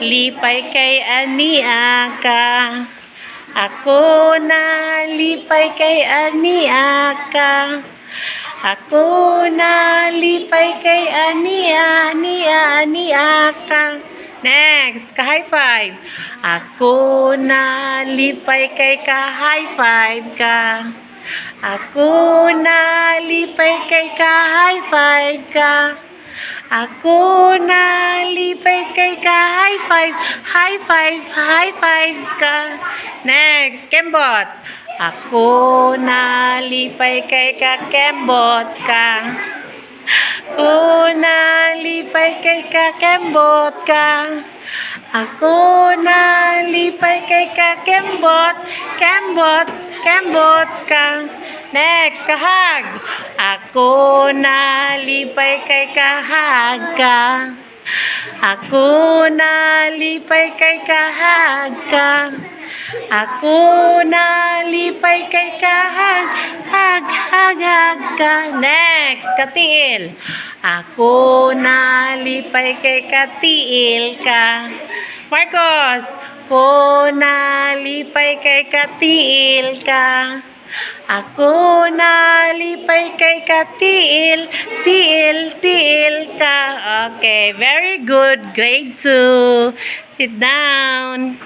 lipay kay ania ka. Ako na lipay kay ania ka. Ako na lipay kay ania ka. Next, ka-high five. Ako na lipay kay ka-high five ka. Ako na lipay kay ka-high five ka. Ako na lipay kay ka-high five ka. Next, kembot. Ako na lipay kay ka-kembot ka. Ako na lipay kay ka-kembot ka. Ako na lipay kay ka-kembot ka. Next, kahag. Ako na lipay kay kahag ka. Ako na lipay kay kahag ka. Ako na lipay kay kahag ka. Next, katiil. Ako na lipay kay katiil ka. Marcos, ako na lipay kay katiil ka. Ako na lipay kay katiil ka. Okay, very good. Grade 2. Sit down.